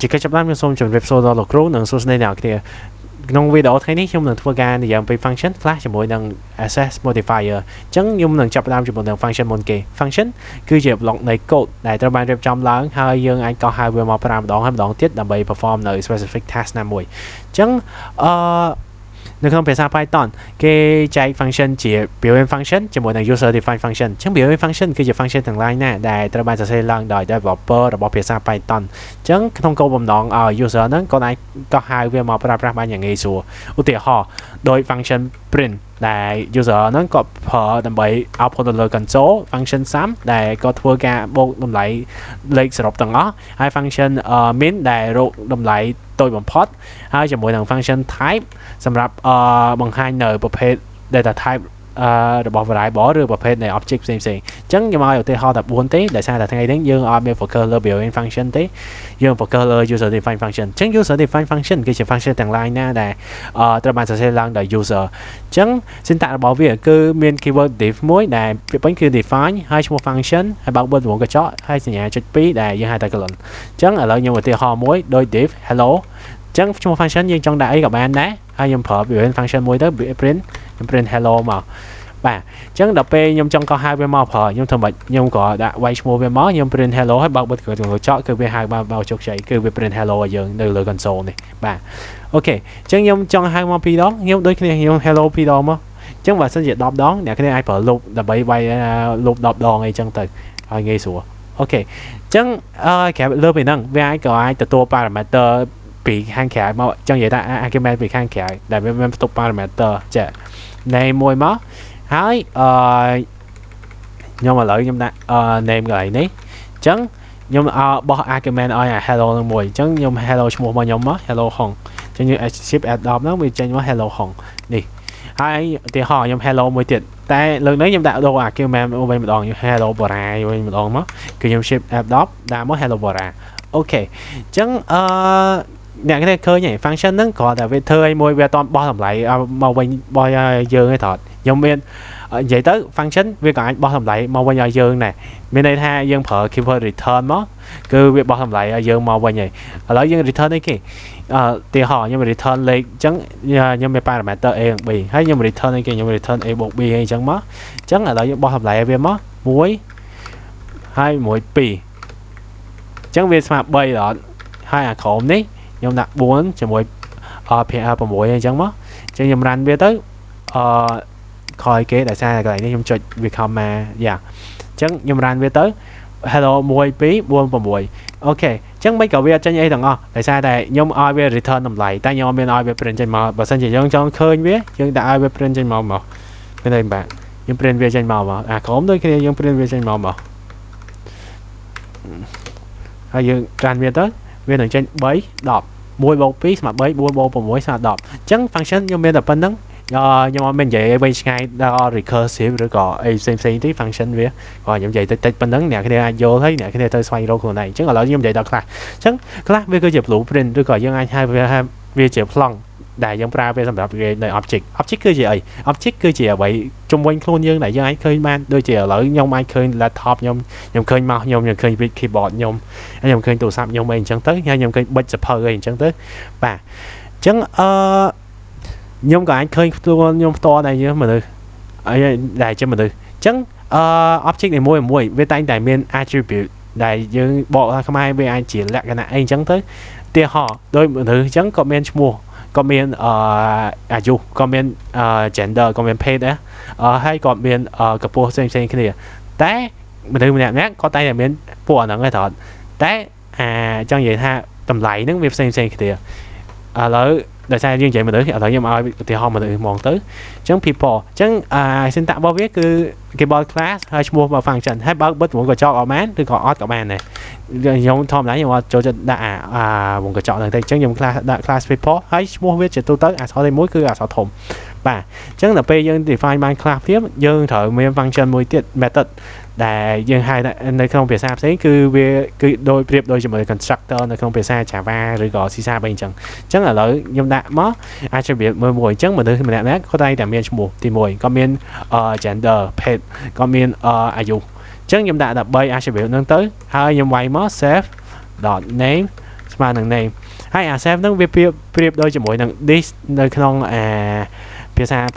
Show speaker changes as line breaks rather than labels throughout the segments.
chỉ cái chấp nhận xong chuẩn web số đó là crew nâng số này nào kia nông video thấy ní chúng mình thua gan thì dạng về function class cho mỗi nâng access modifier chẳng nhưng nâng chấp nhận cho một nâng function môn kỳ function cứ dẹp lọc này code để cho bạn trong lớn hai dương anh có hai về một đoạn tiết đảm bảo perform nơi specific task năm mùi chẳng nếu không phải sao Python cái chạy function chỉ biểu hiện function cho mỗi user define function chẳng biểu hiện functionคือ function ទាំង line ណាដែលត្រូវបានសរសេរឡើងដោយ developer របស់ភាសា Python ចឹងក្នុងគោលបំណងឲ្យ user ហ្នឹងក៏អាចកោះហៅវាមកប្រើប្រាស់បានយ៉ាងងាយស្រួលឧទាហរណ៍ដោយ function print ដែល user ហ្នឹងក៏ប្រើដើម្បី output ទៅលើ console function sum ដែលក៏ធ្វើការបូកតម្លៃលេខសរុបទាំងអស់ហើយ function min ដែលរកតម្លៃតូចបំផុតហើយជាមួយនឹង function type សម្រាប់បង្ហាញនៅប្រភេទ data type របស់ variable ឬប្រភេទនៃ object ផ្សេងៗអញ្ចឹងខ្ញុំឲ្យឧទាហរណ៍តែ4ទេដោយសារតែថ្ងៃនេះយើងអត់មាន focus លើ built-in function ទេយើង focus លើ user define function អញ្ចឹង user define function គឺជា function ទាំង line ណាដែលត្រូវបានសរសេរឡើងដោយ user អញ្ចឹង syntax របស់វាគឺមាន keyword div មួយដែលពាក្យពេញគឺ define ហើយឈ្មោះ function ហើយបើកបិទរង្វង់កញ្ចក់ហើយសញ្ញាចុច2ដែលយើងហៅថា colon អញ្ចឹងឥឡូវខ្ញុំឧទាហរណ៍មួយដោយ div hello អញ្ចឹងឈ្មោះ function យើងចង់ដាក់អីក៏បានដែរហើយខ្ញុំប្រើ built-in function មួយទៅ print hello មកបាទអញ្ចឹងដល់ពេលខ្ញុំចង់កោះហៅវាមកប្រើខ្ញុំធ្វើម៉េចខ្ញុំក៏ដាក់វាយឈ្មោះវាមកខ្ញុំ print hello ហើយបើកបិទកញ្ចក់គឺវាហៅមកជោគជ័យគឺវា print hello ឲ្យយើងនៅលើ console នេះបាទអូខេអញ្ចឹងខ្ញុំចង់ហៅមក2ដងខ្ញុំដូចគ្នាខ្ញុំ hello 2ដងមកអញ្ចឹងបើសិនជា10ដងអ្នកគ្នាអាចប្រើ loop ដើម្បីវាយ loop 10ដងអីចឹងទៅឲ្យងាយស្រួលអូខេអញ្ចឹងក្រៅលើពីហ្នឹងវាអាចទទួល parameter ពីខាងក្រៅមកអញ្ចឹងនិយាយថា argument ពីខាងក្រៅដែលវាមានបន្ទុក parameter ចា name មួយមកហើយខ្ញុំឥឡូវខ្ញុំដាក់ name កន្លែងនេះអញ្ចឹងខ្ញុំបោះ argument ឲ្យ hello នឹងមួយអញ្ចឹងខ្ញុំ hello ឈ្មោះរបស់ខ្ញុំមក hello hong អញ្ចឹងយើង shift add 10ហ្នឹងវាចេញមក hello hong នេះហើយឧទាហរណ៍ខ្ញុំ hello មួយទៀតតែលើកនេះខ្ញុំដាក់ដូរ argument វិញម្ដងខ្ញុំ hello bora វិញម្ដងមកគឺខ្ញុំ shift add 10ដាក់មក hello bora អូខេអញ្ចឹងអ្នកគេឃើញហើយ function ហ្នឹងគ្រាន់តែវាធ្វើឲ្យមួយវាអត់បោះតម្លៃមកវិញបោះយើងឯងត្រង់ខ្ញុំមាននិយាយទៅ function វាក៏អាចបោះតម្លៃមកវិញឲ្យយើងដែរមានន័យថាយើងប្រើ keyword return មកគឺវាបោះតម្លៃឲ្យយើងមកវិញហើយឥឡូវយើង return អីគេទីហោខ្ញុំ return លេខអញ្ចឹងខ្ញុំមាន parameter a និង b ហើយខ្ញុំ return អីគេខ្ញុំ return a + b អីអញ្ចឹងមកអញ្ចឹងឥឡូវយើងបោះតម្លៃឲ្យវាមក1ហើយ1 2អញ្ចឹងវាស្មើ3ដល់ហើយអាក្រោមនេះខ្ញុំដាក់4ជាមួយ6អញ្ចឹងមកអញ្ចឹងខ្ញុំ run វាទៅខយគេដោយសារកន្លែងនេះខ្ញុំចុចវា comma យ៉ាអញ្ចឹងខ្ញុំ run វាទៅ hello 1 2 4 6អូខេអញ្ចឹងមិនក៏វាអត់ចេញអីទាំងអស់ដោយសារតែខ្ញុំឲ្យវា return តម្លៃតែខ្ញុំអត់មានឲ្យវា print ចេញមកបើសិនជាយើងចង់ឃើញវាយើងដាក់ឲ្យវា print ចេញមកមានន័យបាទយើង print វាចេញមកអាក្រុមដូចគ្នាយើង print វាចេញមកហើយយើង run វាទៅវានឹងចេញ3 10 1 + 2 ស្មើ3 4 + 6 ស្មើ10អញ្ចឹង function ខ្ញុំមានតែប៉ុណ្្នឹងខ្ញុំអត់មាននិយាយឲ្យវិញឆ្ងាយដល់ recursive ឬក៏អីផ្សេងទេ function វាក៏ខ្ញុំនិយាយតិចប៉ុណ្្នឹងអ្នកគ្នាអាចយល់ហើយអ្នកគ្នាទៅស្វែងរកខ្លួនឯងអញ្ចឹងឥឡូវខ្ញុំនិយាយដល់ខ្លះអញ្ចឹងខ្លះវាគឺជា blueprint ឬក៏យើងអាចហៅវាជា ប្លង់ដែលយើងប្រើវាសម្រាប់ create នៅ object គឺជាអី object គឺជាអ្វីជំវិញខ្លួនយើងដែលយើងអាចឃើញបានដូចជាឥឡូវខ្ញុំអាចឃើញ laptop ខ្ញុំឃើញ mouse ខ្ញុំឃើញ keyboard ខ្ញុំខ្ញុំឃើញទូរស័ព្ទខ្ញុំអីអញ្ចឹងទៅខ្ញុំឃើញប៊ិចសភៅអីអញ្ចឹងទៅបាទអញ្ចឹងខ្ញុំក៏អាចឃើញខ្លួនខ្ញុំផ្ទាល់ដែរយើងមនុស្សអីដែលជាមនុស្សអញ្ចឹងobject នីមួយវាតែងតែមាន attribute ដែលយើងបកថាខ្មែរវាអាចជាលក្ខណៈអីអញ្ចឹងទៅឧទាហរណ៍ដោយមនុស្សអញ្ចឹងក៏មានឈ្មោះក៏មានអាយុក៏មានgender ក៏មាន ភេទដែរហើយក៏មានកម្ពស់ផ្សេងគ្នាតែមនុស្សម្នាក់ក៏តែងតែមានពួកអាហ្នឹងឯងត្រង់តែចង់និយាយថាតម្លៃហ្នឹងវាផ្សេងគ្នាឥឡូវដោយសារយើងនិយាយមនុស្សឥឡូវខ្ញុំឲ្យឧទាហរណ៍មនុស្សហ្មងទៅអញ្ចឹង people អញ្ចឹងsyntax របស់វាគឺគេបោះ class ហើយឈ្មោះរបស់ function ហើយបើកបិទវងកញ្ចក់អត់បានឬក៏អត់ក៏បានដែរខ្ញុំធម្មតាខ្ញុំអត់ចូលចិត្តដាក់វងកញ្ចក់ហ្នឹងទេអញ្ចឹងខ្ញុំ ដាក់ class people ហើយឈ្មោះវាជាទូទៅអក្សរទី1គឺអក្សរធំបាទអញ្ចឹងដល់ពេលយើង define បាន class ព្រាមយើងត្រូវមាន function មួយទៀត method ដែលយើងហៅនៅក្នុងភាសាផ្សេងគឺវាគឺដូចប្រៀបដូចជាមួយ constructor នៅក្នុងភាសា Java ឬក៏ C# អីអញ្ចឹងឥឡូវខ្ញុំដាក់មក attribute មួយអញ្ចឹងមនុស្សម្នាក់ៗគាត់តែមានឈ្មោះទី1ក៏មាន gender ភេទក៏មានអាយុអញ្ចឹងខ្ញុំដាក់13 attribute ហ្នឹងទៅហើយខ្ញុំវាយមក save.name ស្មើ mà nâng name hay access nâng việc việc đôi cho mỗi nâng this nơi không phía xa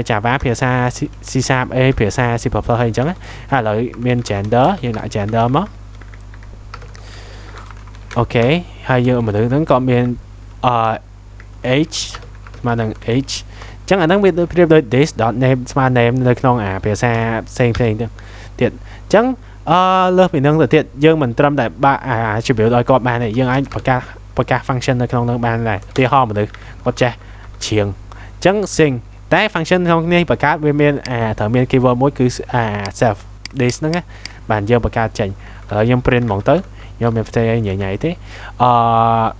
Java phía xa C Sharp phía xa C++ hay chẳng hay là miền gender nhưng lại gender mất ok hay giờ mình thử có miền h mà nâng h chẳng hạn nâng biết đôi this dot name smart name nơi không phía xa same thing tiện chẳng lớp mình nâng tiện dương mình trâm tại ba chỉ biểu đôi có ba này dương anh và các function nơi không nâng ban này thì họ mà được có che chieng chẳng sinh tại function không này và các bên miền thở miền keyword mỗi cứ self this nữa bạn dương và các chỉnh ở dương print mong tới nhưng mình phải nhảy nhảy thế ở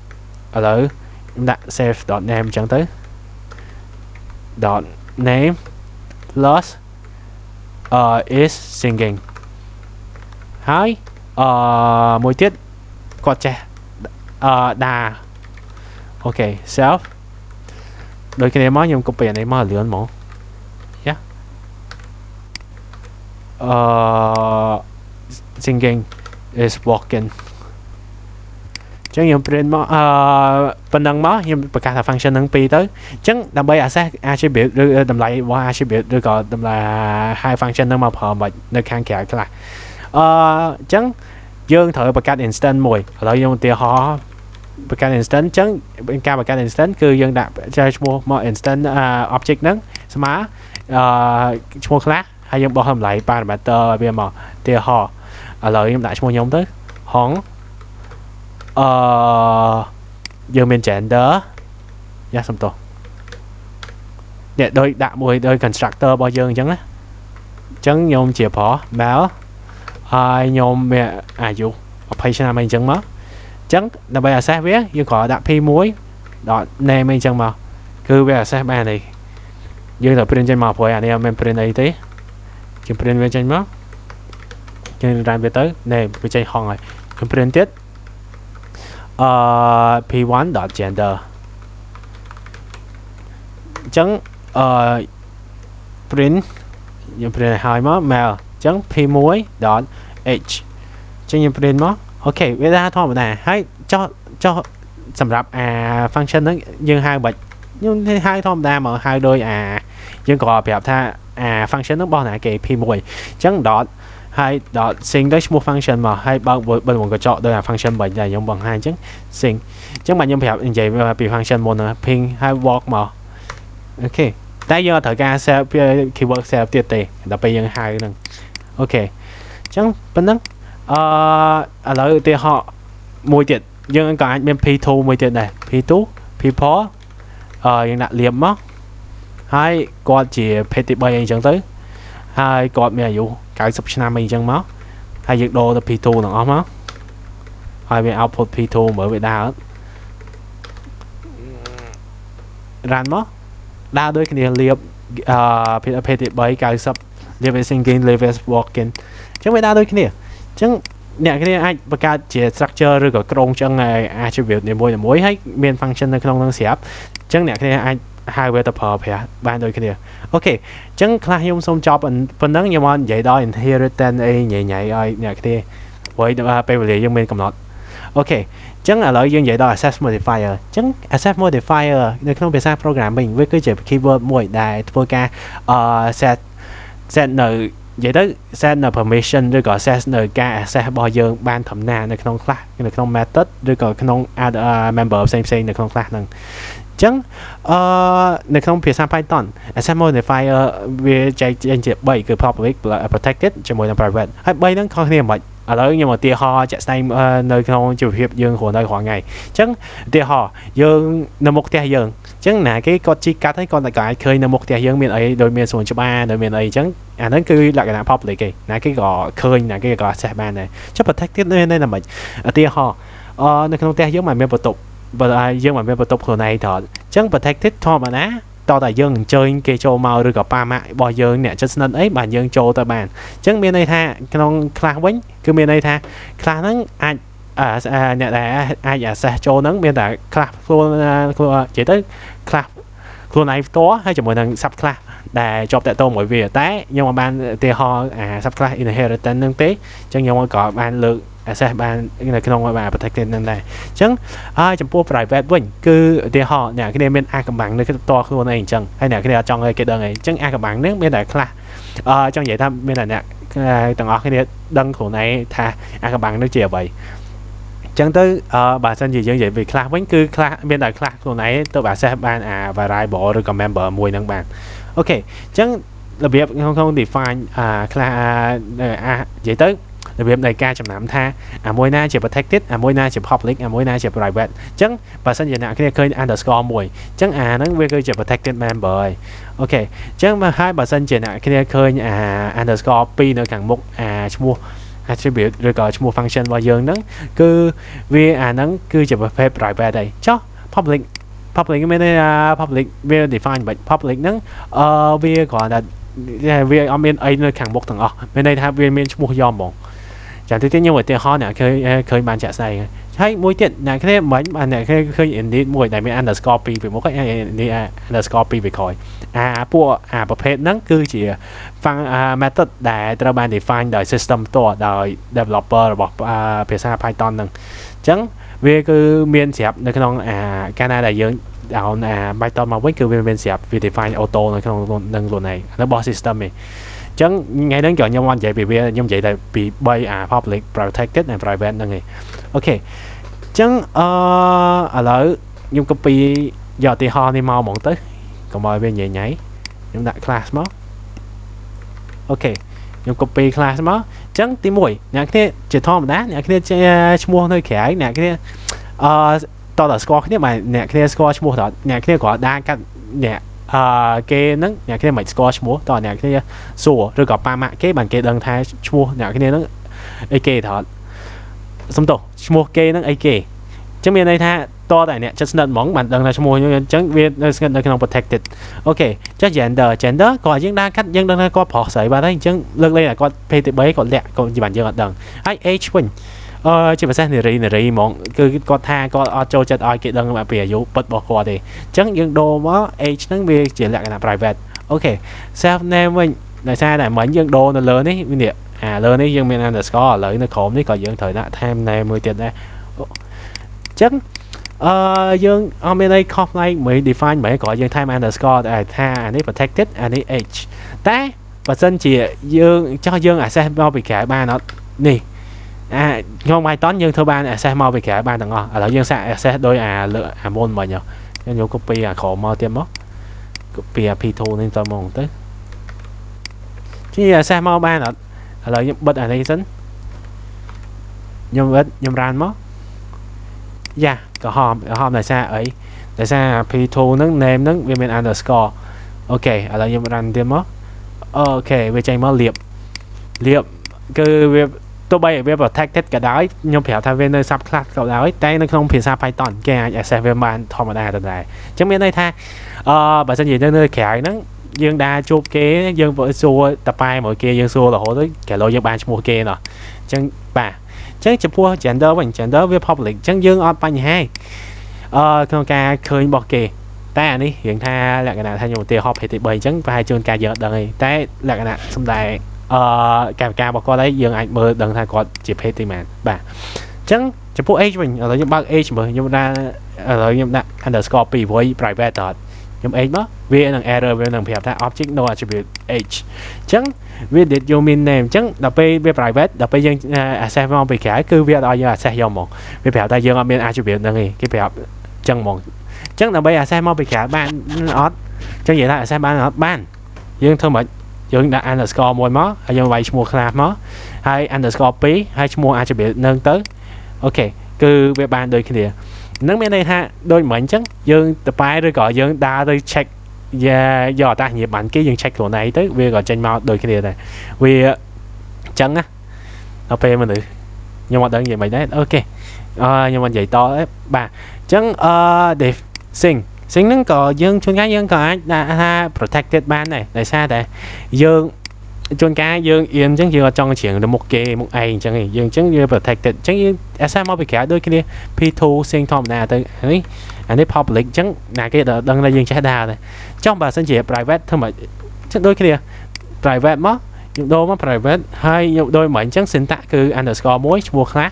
đó đặt save dot name chẳng tới dot name plus is singing hai mỗi tiết có che đà ok self đôi cái này mới nhưng copy này mới lượn mỏ yeah singing is walking chẳng nhiều print mỏ phần năng mỏ nhưng tất cả là function năng pi tới chẳng làm bây access attribute đưa đầm lại qua attribute đưa gọi đầm là hai function năng mà phở mà nơi khang kẹt là chẳng dương thử bậc cát instant mùi ở đây dùng tiền họ bậc cát instant chẳng bên cao bậc cát instant cứ dương đạp chơi mua instant object nắng smart mua class hay dùng bỏ hầm lại parameter bây mà tiền họ ở đây dùng đại mua nhóm tới hỏng dương bên gender giá xong tổ để đôi đạp mùi đôi constructor bao dương chẳng á chẳng dùng chìa phỏ báo ai nhôm mẹ dụ operation mình chẳng mất chẳng là bây giờ sẽ viết như có đặt phi muối đó name mình chẳng mà cứ bây giờ sẽ bài này như là print trên màu phổi anh em print này tí chỉ print bên trên mất trên ra về tới này bên trên hòn này print tiếp p1 dot gender chẳng print như print này hai mất male chẳng p muối dot h chẳng như print mất ok bây giờ thôi mà hãy cho sầm rập function nó như hai bạch nhưng hai thôi mà hai đôi nhưng còn đẹp tha function nó bao nãy kì p muối chẳng dot hai dot sinh đấy một function mà hai bao bên một cái chọn đây là function bệnh này giống bằng hai chứ sinh chẳng mà nhưng đẹp như vậy vì function một là ping hai walk mà ok tại do thời gian sẽ keyword sẽ tiệt tề đặc biệt những hai lần ok chẳng bên đó ở đây thì họ mùi tiệt nhưng có anh bên p2 mùi tiệt này p2 p4 những đặt liệm mất hai con chỉ pt bay chẳng tới hai con mẹ dụ cái sub nam mình chẳng mất hai việc đồ là p2 nó mất hai bên output p2 bởi vì đa ran mất đa đôi cái này liệp pt bay cái sub liệp về singing liệp về walking chẳng phải đa đôi cái này chẳng nè cái này anh bậc cao chỉ structure rồi có công trong ngày attribute này mỗi hay miền function nó không năng xếp chẳng nè cái này anh hai về tập hợp phải ban đôi cái này ok chẳng class dùng xong job phần nắng nhưng mà vậy đó inheritance nhảy nhảy ai nè cái này với beverly dùng bên cầm nốt ok chẳng là lợi dụng vậy đó access modifier chẳng access modifier nếu không phải sang program mình với cái chữ keyword mỗi đại vô ca set nợ vậy đó set là permission rồi có set nk set bao giờ ban thẩm naในក្នុង class ในក្នុង method ឬក៏ក្នុង add member ផ្សេងៗនៅក្នុង class ហ្នឹងចឹងនៅក្នុងភាសា Python access modifier វាចែកចេញជា3គឺ public protected ជាមួយនឹង private ហើយ3ហ្នឹងខុសគ្នាមិនឥឡូវខ្ញុំឧទាហរណ៍ជាក់ស្ដែងនៅក្នុងជីវភាពយើងរស់នៅរាល់ថ្ងៃចឹងឧទាហរណ៍យើងនៅមុខផ្ទះយើងចឹងណាគេគាត់ជីកាត់ហើយគាត់តែអាចឃើញនៅមុខផ្ទះយើងមានអីដូចមានសួនច្បារដូចមានអីចឹងអាហ្នឹងគឺលក្ខណៈ public គេណាគេក៏ឃើញណាគេក៏ access បានដែរចុះ protected នៅណាមិនឧទាហរណ៍នៅក្នុងផ្ទះយើងមិនមានបន្ទប់បើយើងមិនមានបន្ទប់ខ្លួនឯងទៅចឹង protected ធម្មតាតតែយើងអញ្ជើញគេចូលមកឬក៏ប៉ាម៉ាក់របស់យើងអ្នកចិត្តស្និទ្ធអីបាទយើងចូលទៅបានអញ្ចឹងមានន័យថាក្នុង class វិញគឺមានន័យថា class ហ្នឹងអាចអ្នកដែលអាច access ចូលហ្នឹងមានតែ class ខ្លួននិយាយទៅ class ខ្លួនឯងផ្ទាល់ហើយជាមួយនឹង sub class ដែលជាប់តាក់ទងមួយវាតែខ្ញុំមិនបានឧទាហរណ៍sub class inheritance ហ្នឹងទេអញ្ចឹងខ្ញុំក៏បានលើក access បាននៅក្នុងបាន protected នឹងដែរអញ្ចឹងចំពោះ private វិញគឺឧទាហរណ៍អ្នកគ្នាមានអាកំបាំងនៅផ្ទាល់ខ្លួនឯងអញ្ចឹងហើយអ្នកគ្នាអត់ចង់ឲ្យគេដឹងឯងអញ្ចឹងអាកំបាំងនឹងមានតែខ្លះចង់និយាយថាមានតែអ្នកទាំងអស់គ្នាដឹងខ្លួនឯងថាអាកំបាំងនឹងជាអ្វីចឹងទៅបើសិនជាយើងនិយាយពីខ្លះវិញគឺខ្លះមានតែខ្លះខ្លួនឯងទៅ access បានអា variable ឬក៏ member មួយហ្នឹងបានអូខេអញ្ចឹងរបៀបក្នុង define ខ្លះនិយាយទៅរបៀបនៃការចំណាំថាអាមួយណាជា protected អាមួយណាជា public អាមួយណាជា private អញ្ចឹងបើសិនជាអ្នកគ្នាឃើញ underscore មួយអញ្ចឹងអាហ្នឹងវាគឺជា protected member ហើយអូខេអញ្ចឹងមកហើយបើសិនជាអ្នកគ្នាឃើញអា underscore 2នៅខាងមុខឈ្មោះattribute ឬក៏ឈ្មោះ function របស់យើងហ្នឹងគឺវាអាហ្នឹងគឺជាប្រភេទ private ហើយចុះ public មានន័យថា public វា define បែប public ហ្នឹងវាគ្រាន់តែវាអត់មានអីនៅខាងមុខទាំងអស់មានន័យថាវាមានឈ្មោះយ៉មហ្មងចាំតិចខ្ញុំឧទាហរណ៍អ្នកឃើញបានចាក់ស្ដែងហើយមួយទៀតអ្នកគ្នាមិនបានអ្នកឃើញ init មួយដែលមាន underscore 2ពីមុខហើយ init underscore 2ពីក្រោយពួកប្រភេទហ្នឹងគឺជា method ដែលត្រូវបាន define ដោយ system ផ្ទាល់ដោយ developer របស់ភាសា Python ហ្នឹងអញ្ចឹងវាគឺមានស្រាប់នៅក្នុងកាលណាដែលយើងdown Python មកវិញគឺវាមានស្រាប់វា define auto នៅក្នុងនឹងខ្លួនឯងរបស់ system ឯងចឹងថ្ងៃហ្នឹងក៏ខ្ញុំអត់និយាយពីវាខ្ញុំនិយាយតែពី3 public protected and private ហ្នឹងឯងអូខេចឹងឥឡូវខ្ញុំ copy យកឧទាហរណ៍នេះមកហ្មងទៅកុំឲ្យវាញ៉ៃខ្ញុំដាក់ class មកអូខេខ្ញុំ copy class មកចឹងទី1អ្នកគ្នាជាធម្មតាអ្នកគ្នាឈ្មោះនៅក្រៅអ្នកគ្នាតើស្គាល់គ្នាបាទអ្នកគ្នាស្គាល់ឈ្មោះតើអ្នកគ្នាគ្រាន់តែកាត់អ្នកគេហ្នឹងអ្នកគ្នាមិនស្គាល់ឈ្មោះតើអ្នកគ្នាសួរឬក៏ប៉ាម៉ាក់គេបានគេដឹងថាឈ្មោះអ្នកគ្នាហ្នឹងអីគេតើសំទោសឈ្មោះគេហ្នឹងអីគេអញ្ចឹងមានន័យថាតើតែអ្នកចិត្តស្និទ្ធហ្មងបានដឹងថាឈ្មោះអញ្ចឹងវានៅស្ថិតនៅក្នុង protected អូខេចុះ gender គាត់យើងđangកាត់យើងដឹងថាគាត់ប្រុសស្រីបាទហើយអញ្ចឹងលើកលែងតែគាត់ភេទទី3គាត់លាក់គាត់បានយើងអត់ដឹងហើយ age វិញជាភាសានារីហ្មងគឺគាត់ថាគាត់អត់ចូលចិត្តឲ្យគេដឹងពីអាយុពិតរបស់គាត់ទេអញ្ចឹងយើងដូរមក age ហ្នឹងវាជាលក្ខណៈ private អូខេ self name វិញដោយសារតែមិញយើងដូរនៅលើនេះនេះលើនេះយើងមាន underscore ឥឡូវនៅក្រោមនេះក៏យើងត្រូវដាក់ time name មួយទៀតដែរអញ្ចឹងយើងអត់មានអីខុសផ្នែកមួយ define មិនក៏យើង time underscore តែថាអានេះ protected អានេះ age តែបើសិនជាយើងចោះយើង access មកពីក្រៅបានអត់នេះក្នុង Python យើងធ្វើបាន access មកពីក្រៅបានទាំងអស់ឥឡូវយើងសាក access ដោយអាមុនមិញខ្ញុំ copy អាក្រោមមកទៀតមក copy p2 នេះទៅមកទៅជា access មកបានអត់ឥឡូវខ្ញុំបិទអានេះសិនខ្ញុំរ៉ានមកយ៉ាក្រហមដោយសារអីដោយសារ p2 ហ្នឹង name ហ្នឹងវាមាន underscore អូខេឥឡូវខ្ញុំរ៉ានទៀតមកអូខេវាចេញមកលៀបគឺវាទោះបីវា protected ក៏ដោយខ្ញុំប្រាប់ថាវានៅ sub class ក៏ដោយតែនៅក្នុងភាសា Python គេអាច access វាបានធម្មតាទៅដែរអញ្ចឹងមានន័យថាបើសិនជានៅក្រៅហ្នឹងយើងដើរជួបគេយើងសួរតប៉ែមួយគេយើងសួររហូតទៅគេលោយើងបានឈ្មោះគេណោះអញ្ចឹងបាទអញ្ចឹងចំពោះ gender វិញ gender វា public អញ្ចឹងយើងអត់បញ្ហាក្នុងការឃើញរបស់គេតែអានេះរៀងថាលក្ខណៈថាខ្ញុំឧទាហរណ៍ភេទទី3អញ្ចឹងប្រហែលជួនកាលយើងអត់ដឹងទេតែលក្ខណៈសំដែងកម្មការរបស់គាត់ហើយយើងអាចមើលដឹងថាគាត់ជាភេទទីម៉ានបាទអញ្ចឹងចំពោះ age វិញឥឡូវខ្ញុំបើក age មើលខ្ញុំដាក់ឥឡូវខ្ញុំដាក់ underscore 2ព្រោះ private តើខ្ញុំ age មកវានឹង error វានឹងប្រាប់ថា object no attribute age អញ្ចឹងវា did you mean name អញ្ចឹងដល់ពេលវា private ដល់ពេលយើង access មកពីក្រៅគឺវាអត់ឲ្យយើង access យកមកវាប្រាប់ថាយើងអត់មាន attribute ហ្នឹងទេគេប្រាប់អញ្ចឹងហ្មងអញ្ចឹងដើម្បី access មកពីក្រៅបានអត់អញ្ចឹងនិយាយថា access បានអត់បានយើងធ្វើមិនយើងដាក់ underscore មួយមកហើយយើងវាយឈ្មោះ class មកហើយ underscore 2ហើយឈ្មោះ attribute នឹងទៅអូខេគឺវាបានដូចគ្នានឹងមានន័យថាដូចមិញអញ្ចឹងយើងតប៉ែឬក៏យើងដើរទៅ check យកអត្តសញ្ញាណប័ណ្ណគេយើង check ខ្លួនឯងទៅវាក៏ចេញមកដូចគ្នាដែរវាអញ្ចឹងណាដល់ពេលមនុស្សខ្ញុំអត់ដឹងនិយាយមិនដែរអូខេខ្ញុំមិននិយាយតទេបាទអញ្ចឹងDave Sing ហ្នឹងក៏យើងជួនកាលយើងក៏អាចដាក់ថា protected បានដែរដោយសារតែយើងជួនកាលយើងអៀនអញ្ចឹងយើងអត់ចង់ច្រៀងទៅមុខគេមុខឯងអញ្ចឹងយើងអញ្ចឹងយើង protected អញ្ចឹងយើង access មកពីក្រៅដូចគ្នា p2 Sing ធម្មតាទៅអានេះ public អញ្ចឹងណាគេដឹងថាយើងចេះដើរដែរចង់បើសិនជា private ធ្វើមកចឹងដូចគ្នា private មក ដូរមក private ហើយដូចមិនអញ្ចឹង syntax គឺ underscore 1ឈ្មោះខ្លះ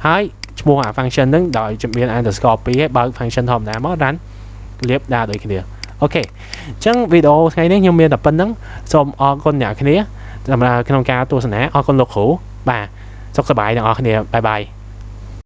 ហើយឈ្មោះអា function ហ្នឹងដោយមាន underscore 2ហើយបើក function ធម្មតាមក run លាបដាក់ដូចគ្នាអូខេអញ្ចឹងវីដេអូថ្ងៃនេះខ្ញុំមានតែប៉ុណ្្នឹងសូមអរគុណអ្នកគ្នាសម្រាប់ក្នុងការទស្សនាអរគុណលោកគ្រូបាទសុខសប្បាយទាំងអស់គ្នាបាយបាយ